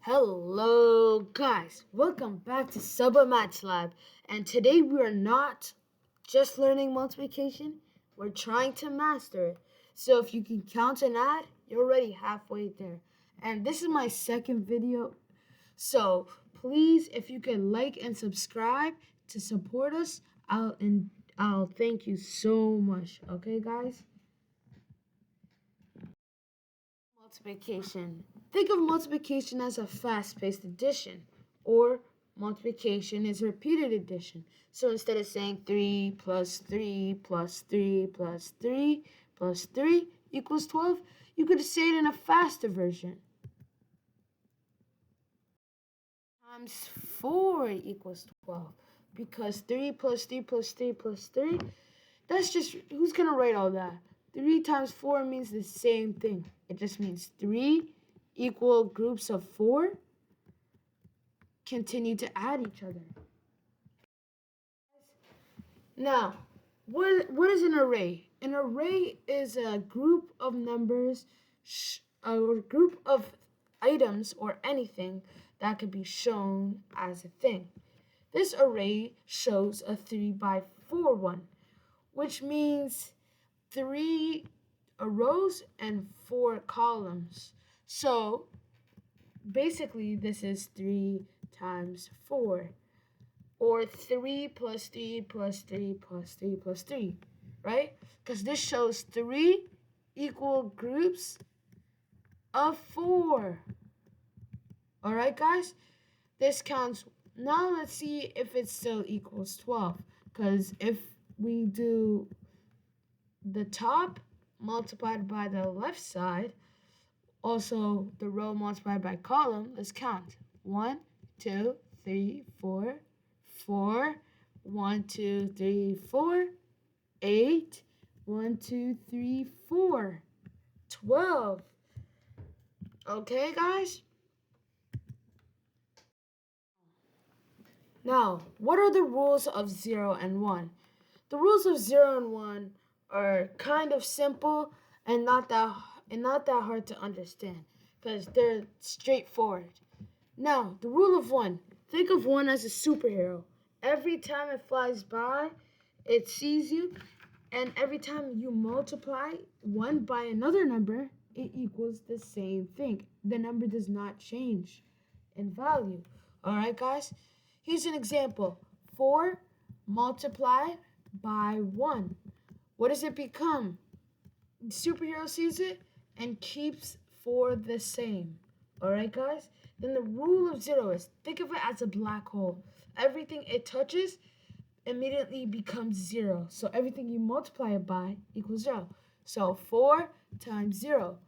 Hello guys, welcome back to Subway Maths Lab, and today we are not just learning multiplication, we're trying to master it. So if you can count and add, you're already halfway there. And this is my second video, so please if you can like and subscribe to support us, I'll thank you so much. Okay guys? Multiplication. Think of multiplication as a fast-paced addition, or multiplication is repeated addition. So instead of saying 3 plus 3 plus 3 plus 3 plus 3 equals 12, you could say it in a faster version. Times 4 equals 12, because 3 plus 3 plus 3 plus 3, that's just, who's going to write all that? 3 times 4 means the same thing. It just means 3 equal groups of 4 continue to add each other. Now, what is an array? An array is a group of numbers, a group of items or anything that could be shown as a thing. This array shows a 3 by 4 one, which means 3 rows and 4 columns. So basically this is 3 times 4, or 3 plus 3 plus 3 plus 3 plus 3, right? Because this shows 3 equal groups of 4. All right, guys? This counts. Now let's see if it still equals 12, because if we do the top multiplied by the left side, also the row multiplied by column, let's count. 1, 2, 3, 4, 4, 1, 2, 3, 4, 8, 1, 2, 3, 4, 12. Okay, guys? Now, what are the rules of 0 and 1? The rules of 0 and 1 are kind of simple and not that hard to understand, because they're straightforward. Now, the rule of 1. Think of 1 as a superhero. Every time it flies by, it sees you, and every time you multiply 1 by another number, it equals the same thing. The number does not change in value. All right, guys? Here's an example. 4 multiplied by 1. What does it become? The superhero sees it and keeps 4 the same. Alright, guys? Then the rule of 0 is, think of it as a black hole. Everything it touches immediately becomes 0. So everything you multiply it by equals 0. So 4 times 0,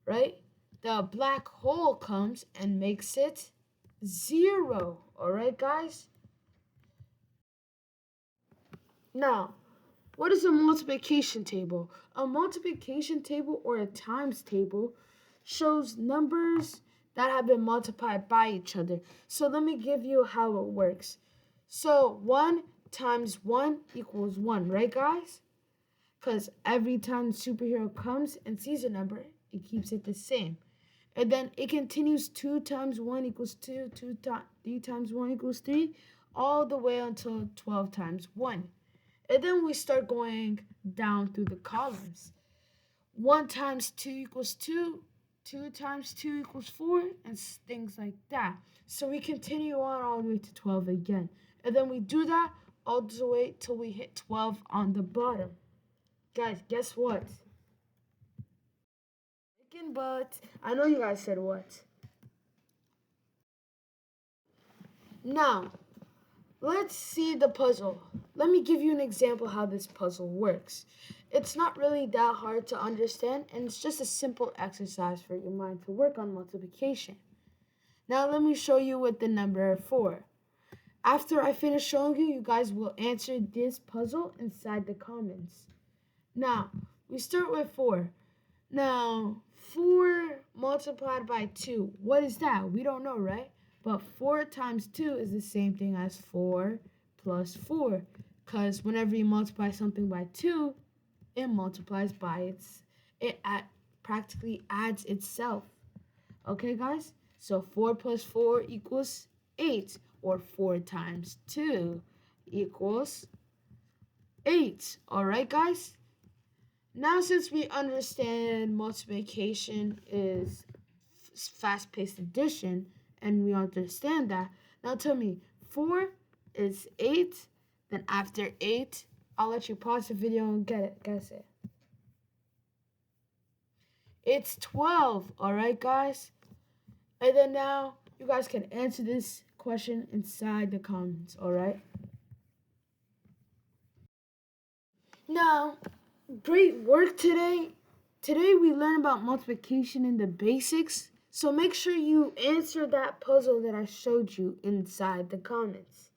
right? The black hole comes and makes it 0. Alright, guys? Now, what is a multiplication table? A multiplication table, or a times table, shows numbers that have been multiplied by each other. So let me give you how it works. So 1 times 1 equals 1, right, guys? Because every time the superhero comes and sees a number, it keeps it the same. And then it continues 2 times 1 equals 2, 3 times 1 equals 3, all the way until 12 times 1. And then we start going down through the columns. 1 times 2 equals 2, 2 times 2 equals 4, and things like that. So we continue on all the way to 12 again. And then we do that all the way till we hit 12 on the bottom. Guys, guess what? But I know you guys said what. Now, let's see the puzzle. Let me give you an example how this puzzle works. It's not really that hard to understand, and it's just a simple exercise for your mind to work on multiplication. Now let me show you with the number 4. After I finish showing you, you guys will answer this puzzle inside the comments. Now, we start with 4. Now, 4 multiplied by 2, what is that? We don't know, right? But 4 times 2 is the same thing as 4 plus 4. Because whenever you multiply something by 2, it multiplies by practically adds itself. Okay, guys? So 4 plus 4 equals 8, or 4 times 2 equals 8. All right, guys? Now, since we understand multiplication is fast-paced addition, and we understand that, now tell me, 4 is 8, then after 8, I'll let you pause the video and guess it. It's 12, all right, guys? And then now, you guys can answer this question inside the comments, all right? Now, great work today. Today we learned about multiplication in the basics. So make sure you answer that puzzle that I showed you inside the comments.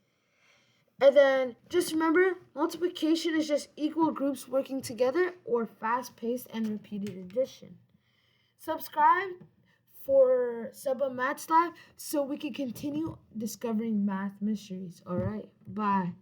And then just remember, multiplication is just equal groups working together or fast-paced and repeated addition. Subscribe for Sub Maths Live so we can continue discovering math mysteries. All right, bye.